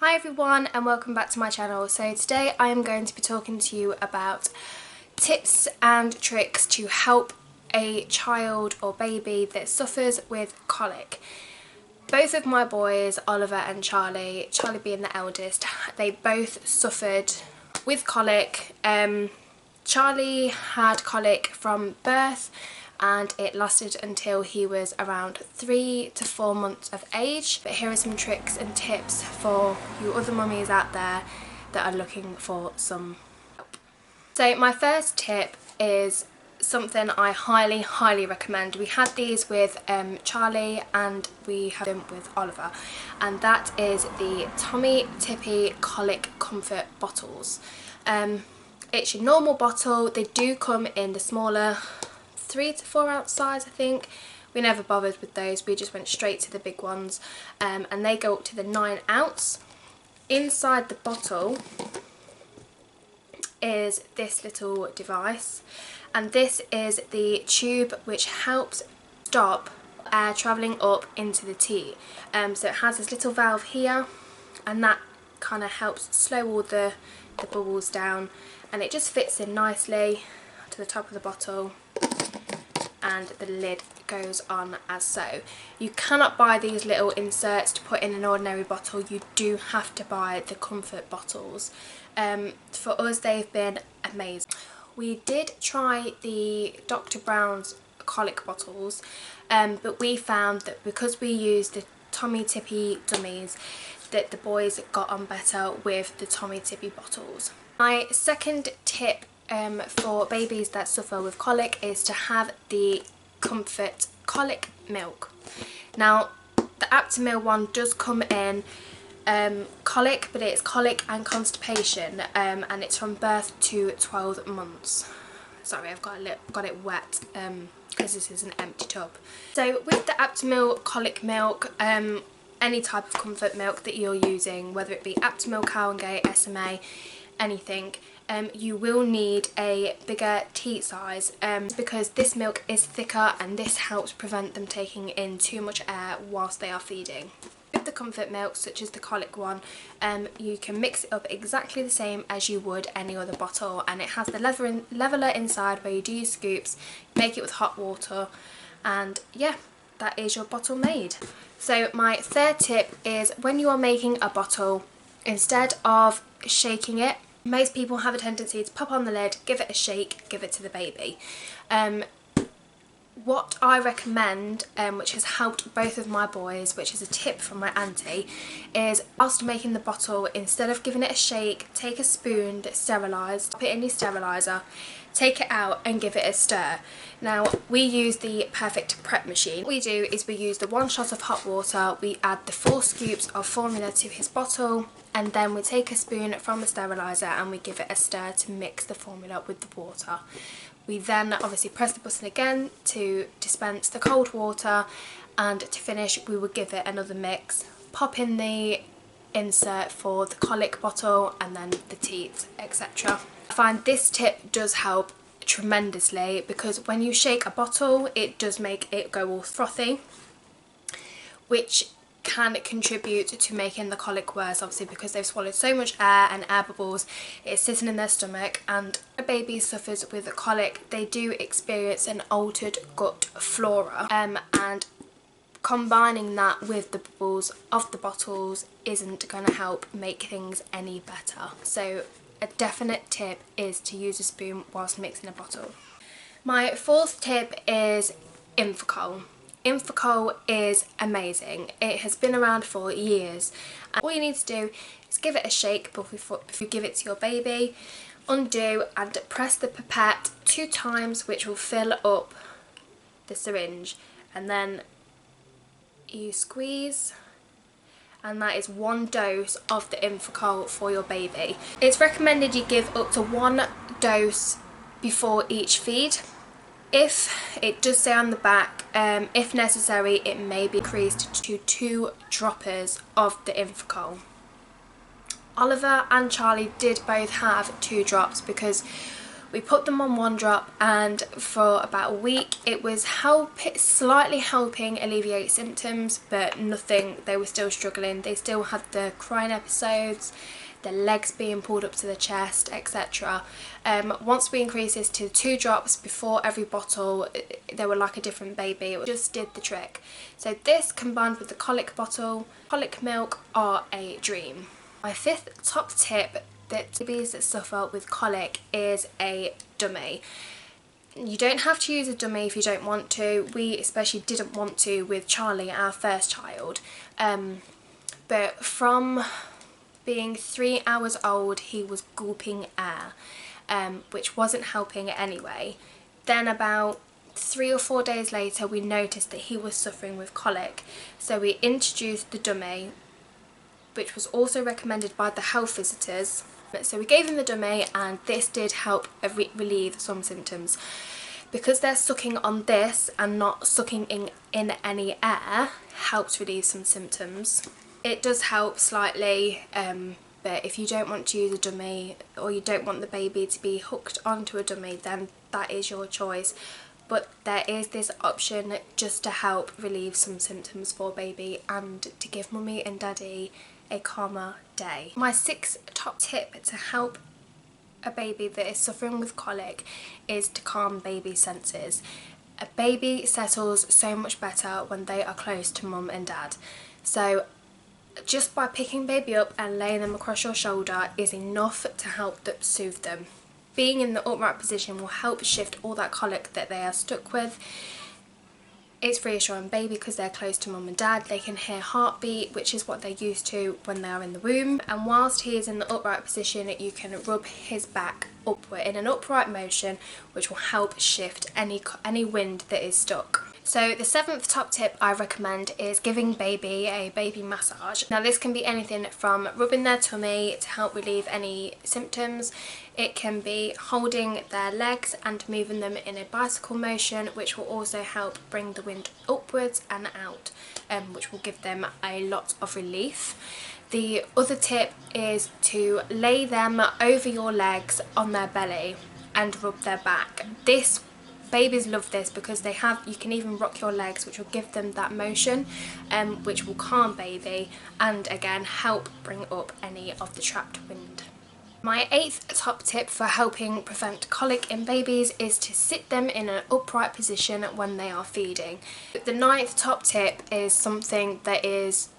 Hi everyone and welcome back to my channel. So today I am going to be talking to you about tips and tricks to help a child or baby that suffers with colic. Both of my boys, Oliver and Charlie being the eldest, they both suffered with colic. Charlie had colic from birth and it lasted until he was around 3 to 4 months of age. But here are some tricks and tips for you other mummies out there that are looking for some help. So my first tip is something I highly recommend. We had these with Charlie and we had them with Oliver, and that is the Tippy Colic Comfort bottles. It's your normal bottle. They do come in the smaller 3 to 4 ounce size, I think. We never bothered with those, we just went straight to the big ones, and they go up to the 9 ounce. Inside the bottle is this little device, and this is the tube which helps stop air travelling up into the tea. So it has this little valve here, and that kind of helps slow all the bubbles down, and it just fits in nicely to the top of the bottle, and the lid goes on as so. You cannot buy these little inserts to put in an ordinary bottle. You do have to buy the comfort bottles. For us they've been amazing. We did try the Dr. Brown's colic bottles, but we found that because we used the Tippy dummies, that the boys got on better with the Tippy bottles. My second tip for babies that suffer with colic is to have the comfort colic milk. Now the Aptamil one does come in colic, but it's colic and constipation, and it's from birth to 12 months. Sorry, I've got it wet because this is an empty tub. So with the Aptamil colic milk, any type of comfort milk that you're using, whether it be Aptamil, Cow and Gate, SMA, anything, you will need a bigger teat size, because this milk is thicker and this helps prevent them taking in too much air whilst they are feeding. With the comfort milk, such as the colic one, you can mix it up exactly the same as you would any other bottle, and it has the leveler inside where you do your scoops, make it with hot water, and yeah, that is your bottle made. So my third tip is, when you are making a bottle, instead of shaking it, most people have a tendency to pop on the lid, give it a shake, give it to the baby. What I recommend, which has helped both of my boys, which is a tip from my auntie, is whilst making the bottle, instead of giving it a shake, take a spoon that's sterilised, put it in your steriliser, take it out and give it a stir. Now we use the Perfect Prep machine. What we do is we use the 1 shot of hot water, we add the 4 scoops of formula to his bottle, and then we take a spoon from the steriliser and we give it a stir to mix the formula with the water. We then obviously press the button again to dispense the cold water, and to finish we would give it another mix, pop in the insert for the colic bottle and then the teat, etc. I find this tip does help tremendously, because when you shake a bottle it does make it go all frothy, which can contribute to making the colic worse, obviously because they've swallowed so much air and air bubbles, it's sitting in their stomach. And a baby suffers with colic, they do experience an altered gut flora, and combining that with the bubbles of the bottles isn't going to help make things any better. So a definite tip is to use a spoon whilst mixing a bottle. My fourth tip is Inficol. Inficol is amazing. It has been around for years, and all you need to do is give it a shake before you give it to your baby, undo and press the pipette 2 times, which will fill up the syringe, and then you squeeze, and that is 1 dose of the Inficol for your baby. It's recommended you give up to 1 dose before each feed. If it does say on the back, if necessary, it may be increased to 2 droppers of the Inficol. Oliver and Charlie did both have 2 drops because We put them on one drop, and for about a week it was slightly helping alleviate symptoms, but nothing. They were still struggling. They still had the crying episodes, their legs being pulled up to the chest, etc. Once we increased this to 2 drops before every bottle, they were like a different baby. It just did the trick. So this, combined with the colic bottle, colic milk, are a dream. My 5th top tip that babies that suffer with colic is a dummy. You don't have to use a dummy if you don't want to. We especially didn't want to with Charlie, our first child. But from being 3 hours old, he was gulping air, which wasn't helping anyway. Then about 3 or 4 days later, we noticed that he was suffering with colic. So we introduced the dummy, which was also recommended by the health visitors. So we gave him the dummy, and this did help relieve some symptoms. Because they're sucking on this and not sucking in any air, helps relieve some symptoms. It does help slightly, but if you don't want to use a dummy, or you don't want the baby to be hooked onto a dummy, then that is your choice. But there is this option just to help relieve some symptoms for baby and to give mummy and daddy a calmer day. My 6th top tip to help a baby that is suffering with colic is to calm baby senses. A baby settles so much better when they are close to mum and dad. So just by picking baby up and laying them across your shoulder is enough to help soothe them. Being in the upright position will help shift all that colic that they are stuck with. It's reassuring baby because they're close to mum and dad. They can hear heartbeat, which is what they're used to when they are in the womb. And whilst he is in the upright position, you can rub his back upward in an upright motion, which will help shift any wind that is stuck. So the 7th top tip I recommend is giving baby a baby massage. Now this can be anything from rubbing their tummy to help relieve any symptoms. It can be holding their legs and moving them in a bicycle motion, which will also help bring the wind upwards and out, which will give them a lot of relief. The other tip is to lay them over your legs on their belly and rub their back. Babies love this because you can even rock your legs, which will give them that motion, which will calm baby and again help bring up any of the trapped wind. My 8th top tip for helping prevent colic in babies is to sit them in an upright position when they are feeding. The 9th top tip is something that is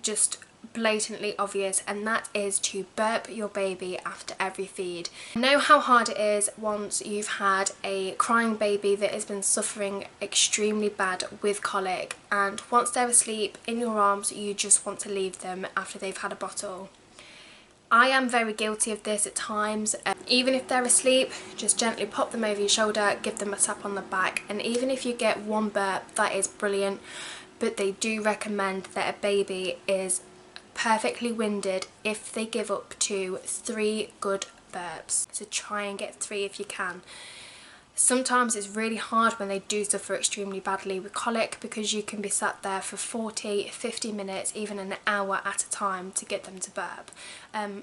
just blatantly obvious, and that is to burp your baby after every feed. I know how hard it is once you've had a crying baby that has been suffering extremely bad with colic, and once they're asleep in your arms you just want to leave them after they've had a bottle. I am very guilty of this at times. Even if they're asleep, just gently pop them over your shoulder, give them a tap on the back, and even if you get one burp, that is brilliant. But they do recommend that a baby is perfectly winded if they give up to 3 good burps. So try and get 3 if you can. Sometimes it's really hard when they do suffer extremely badly with colic, because you can be sat there for 40, 50 minutes, even an hour at a time to get them to burp.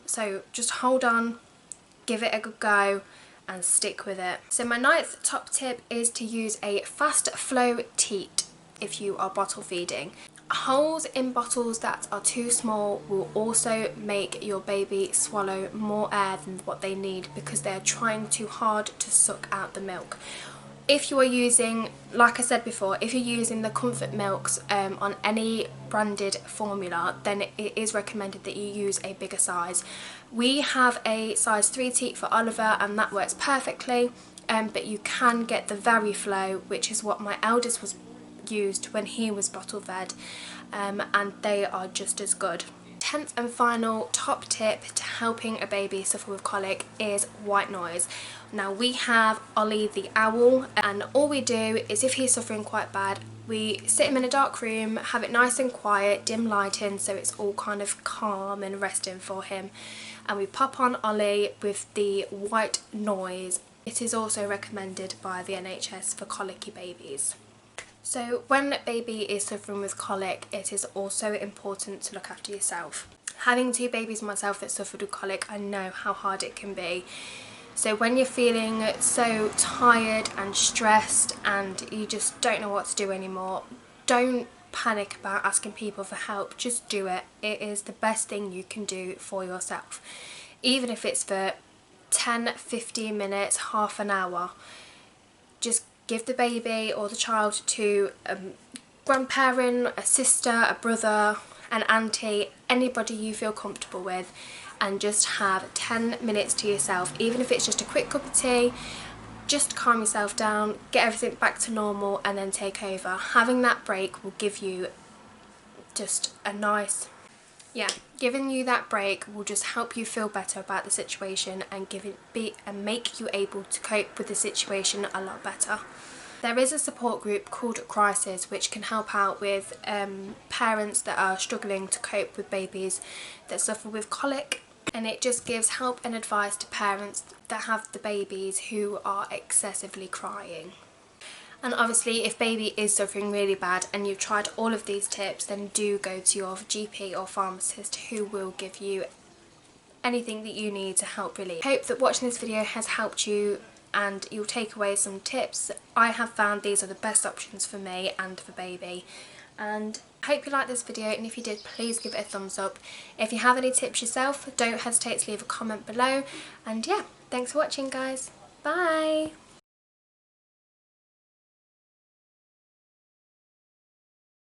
So just hold on, give it a good go and stick with it. So my 9th top tip is to use a fast flow teat if you are bottle feeding. Holes in bottles that are too small will also make your baby swallow more air than what they need, because they're trying too hard to suck out the milk. If you are using, like I said before, if you're using the comfort milks on any branded formula, then it is recommended that you use a bigger size. We have a size 3 teat for Oliver and that works perfectly, but you can get the Very Flow, which is what my eldest was used when he was bottle fed, and they are just as good. 10th and final top tip to helping a baby suffer with colic is white noise. Now we have Ollie the owl, and all we do is, if he's suffering quite bad, we sit him in a dark room, have it nice and quiet, dim lighting, so it's all kind of calm and resting for him, and we pop on Ollie with the white noise. It is also recommended by the NHS for colicky babies. So when baby is suffering with colic, it is also important to look after yourself. Having 2 babies myself that suffered with colic, I know how hard it can be. So when you're feeling so tired and stressed and you just don't know what to do anymore, don't panic about asking people for help. Just do it. It is the best thing you can do for yourself. Even if it's for 10, 15 minutes, half an hour. Just give the baby or the child to a grandparent, a sister, a brother, an auntie, anybody you feel comfortable with, and just have 10 minutes to yourself. Even if it's just a quick cup of tea, just calm yourself down, get everything back to normal, and then take over. Having that break will give you just a nice, giving you that break will just help you feel better about the situation and make you able to cope with the situation a lot better. There is a support group called Crisis which can help out with parents that are struggling to cope with babies that suffer with colic, and it just gives help and advice to parents that have the babies who are excessively crying. And obviously if baby is suffering really bad and you've tried all of these tips, then do go to your GP or pharmacist who will give you anything that you need to help relieve. I hope that watching this video has helped you and you'll take away some tips. I have found these are the best options for me and for baby. And I hope you liked this video, and if you did, please give it a thumbs up. If you have any tips yourself, don't hesitate to leave a comment below. And yeah, thanks for watching guys. Bye!